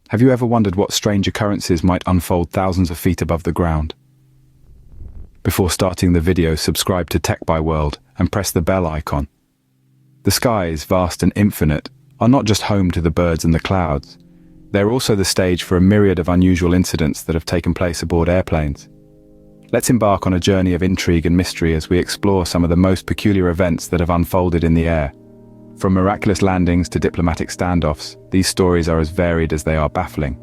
Have you ever wondered what strange occurrences might unfold thousands of feet above the ground? Before starting the video, subscribe to Techbye World and press the bell icon. The skies, vast and infinite, are not just home to the birds and the clouds. They're also the stage for a myriad of unusual incidents that have taken place aboard airplanes. Let's embark on a journey of intrigue and mystery as we explore some of the most peculiar events that have unfolded in the air. From miraculous landings to diplomatic standoffs, these stories are as varied as they are baffling.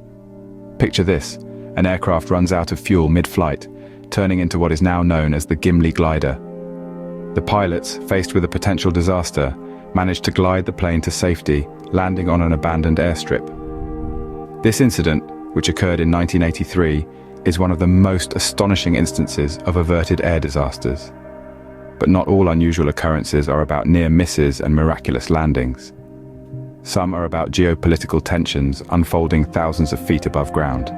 Picture this: an aircraft runs out of fuel mid-flight, turning into what is now known as the Gimli glider. The pilots, faced with a potential disaster, managed to glide the plane to safety, landing on an abandoned airstrip. This incident, which occurred in 1983, is one of the most astonishing instances of averted air disasters. But not all unusual occurrences are about near misses and miraculous landings. Some are about geopolitical tensions unfolding thousands of feet above ground.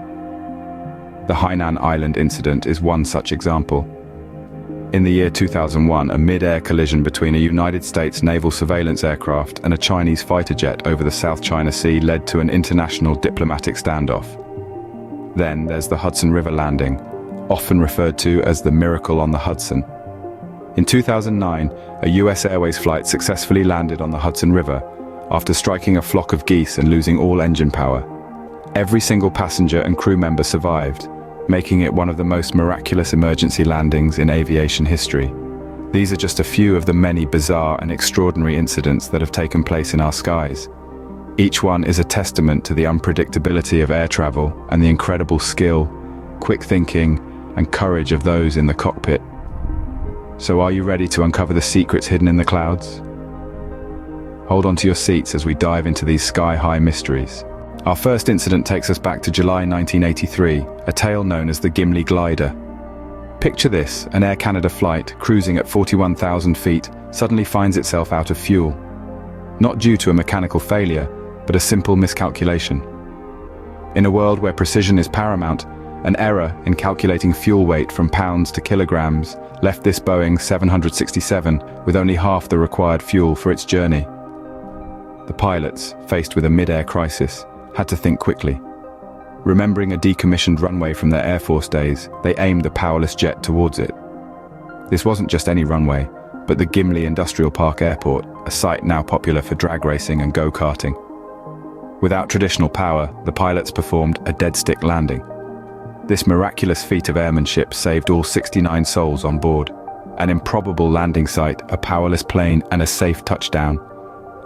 The Hainan Island incident is one such example. In the year 2001, a mid-air collision between a United States naval surveillance aircraft and a Chinese fighter jet over the South China Sea led to an international diplomatic standoff. Then there's the Hudson River landing, often referred to as the Miracle on the Hudson. In 2009, a US Airways flight successfully landed on the Hudson River after striking a flock of geese and losing all engine power. Every single passenger and crew member survived, making it one of the most miraculous emergency landings in aviation history. These are just a few of the many bizarre and extraordinary incidents that have taken place in our skies. Each one is a testament to the unpredictability of air travel and the incredible skill, quick thinking, and courage of those in the cockpit. So are you ready to uncover the secrets hidden in the clouds? Hold on to your seats as we dive into these sky-high mysteries. Our first incident takes us back to July 1983, a tale known as the Gimli glider. Picture this: an Air Canada flight, cruising at 41,000 feet, suddenly finds itself out of fuel. Not due to a mechanical failure, but a simple miscalculation. In a world where precision is paramount, an error in calculating fuel weight from pounds to kilograms left this Boeing 767 with only half the required fuel for its journey. The pilots, faced with a mid-air crisis, had to think quickly. Remembering a decommissioned runway from their Air Force days, they aimed the powerless jet towards it. This wasn't just any runway, but the Gimli Industrial Park Airport, a site now popular for drag racing and go-karting. Without traditional power, the pilots performed a dead-stick landing. This miraculous feat of airmanship saved all 69 souls on board. An improbable landing site, a powerless plane, and a safe touchdown.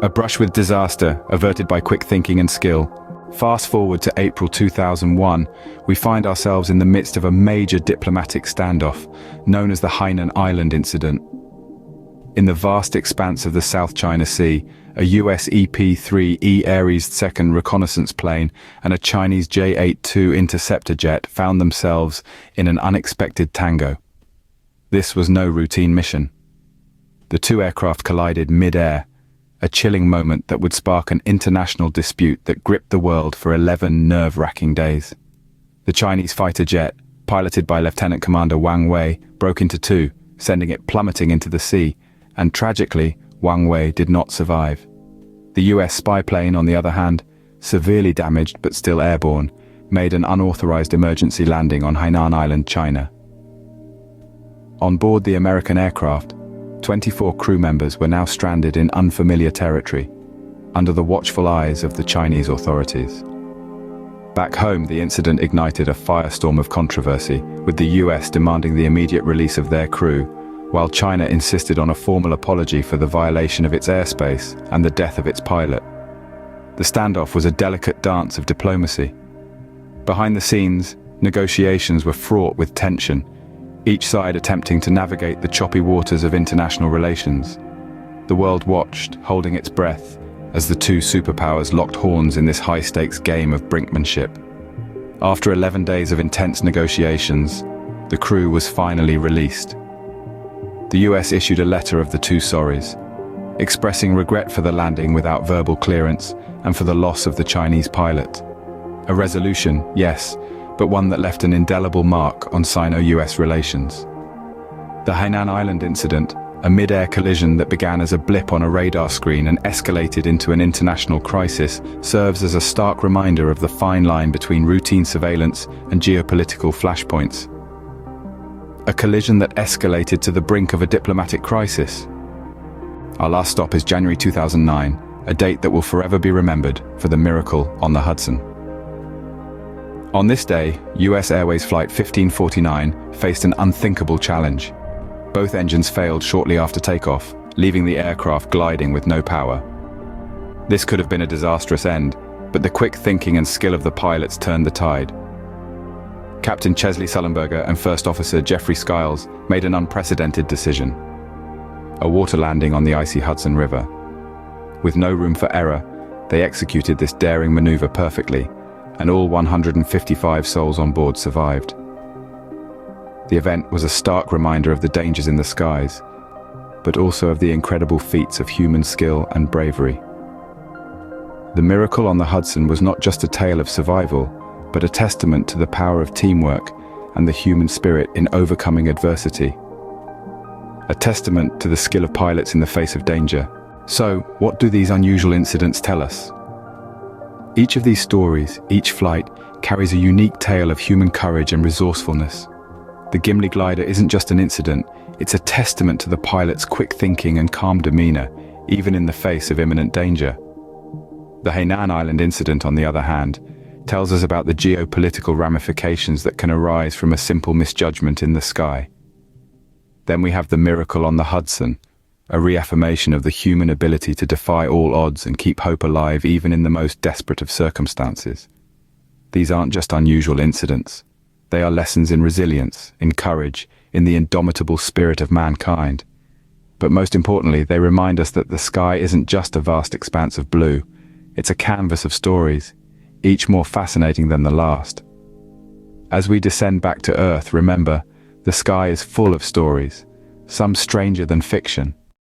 A brush with disaster, averted by quick thinking and skill. Fast forward to April 2001, we find ourselves in the midst of a major diplomatic standoff, known as the Hainan Island incident. In the vast expanse of the South China Sea, a US EP-3E Ares II reconnaissance plane and a Chinese J-82 interceptor jet found themselves in an unexpected tango. This was no routine mission. The two aircraft collided mid-air, a chilling moment that would spark an international dispute that gripped the world for 11 nerve-wracking days. The Chinese fighter jet, piloted by Lieutenant Commander Wang Wei, broke into two, sending it plummeting into the sea, and tragically, Wang Wei did not survive. The US spy plane, on the other hand, severely damaged but still airborne, made an unauthorized emergency landing on Hainan Island, China. On board the American aircraft, 24 crew members were now stranded in unfamiliar territory, under the watchful eyes of the Chinese authorities. Back home, the incident ignited a firestorm of controversy, with the US demanding the immediate release of their crew, while China insisted on a formal apology for the violation of its airspace and the death of its pilot. The standoff was a delicate dance of diplomacy. Behind the scenes, negotiations were fraught with tension, each side attempting to navigate the choppy waters of international relations. The world watched, holding its breath, as the two superpowers locked horns in this high-stakes game of brinkmanship. After 11 days of intense negotiations, the crew was finally released. The US issued a letter of the two sorries, expressing regret for the landing without verbal clearance and for the loss of the Chinese pilot. A resolution, yes, but one that left an indelible mark on Sino-US relations. The Hainan Island incident, A mid-air collision that began as a blip on a radar screen and escalated into an international crisis serves as a stark reminder of the fine line between routine surveillance and geopolitical flashpoints. A collision that escalated to the brink of a diplomatic crisis. Our last stop is January 2009, a date that will forever be remembered for the miracle on the Hudson. On this day, US Airways Flight 1549 faced an unthinkable challenge. Both engines failed shortly after takeoff, leaving the aircraft gliding with no power. This could have been a disastrous end, but the quick thinking and skill of the pilots turned the tide. Captain Chesley Sullenberger and First Officer Jeffrey Skiles made an unprecedented decision. A water landing on the icy Hudson River. With no room for error, they executed this daring maneuver perfectly, and all 155 souls on board survived. The event was a stark reminder of the dangers in the skies, but also of the incredible feats of human skill and bravery. The miracle on the Hudson was not just a tale of survival, but a testament to the power of teamwork and the human spirit in overcoming adversity. A testament to the skill of pilots in the face of danger. So, what do these unusual incidents tell us? Each of these stories, each flight, carries a unique tale of human courage and resourcefulness. The Gimli glider isn't just an incident, it's a testament to the pilot's quick thinking and calm demeanor, even in the face of imminent danger. The Hainan Island incident, on the other hand, tells us about the geopolitical ramifications that can arise from a simple misjudgment in the sky. Then we have the miracle on the Hudson, a reaffirmation of the human ability to defy all odds and keep hope alive even in the most desperate of circumstances. These aren't just unusual incidents. They are lessons in resilience, in courage, in the indomitable spirit of mankind. But most importantly, they remind us that the sky isn't just a vast expanse of blue. It's a canvas of stories, each more fascinating than the last. As we descend back to Earth, remember, the sky is full of stories, some stranger than fiction,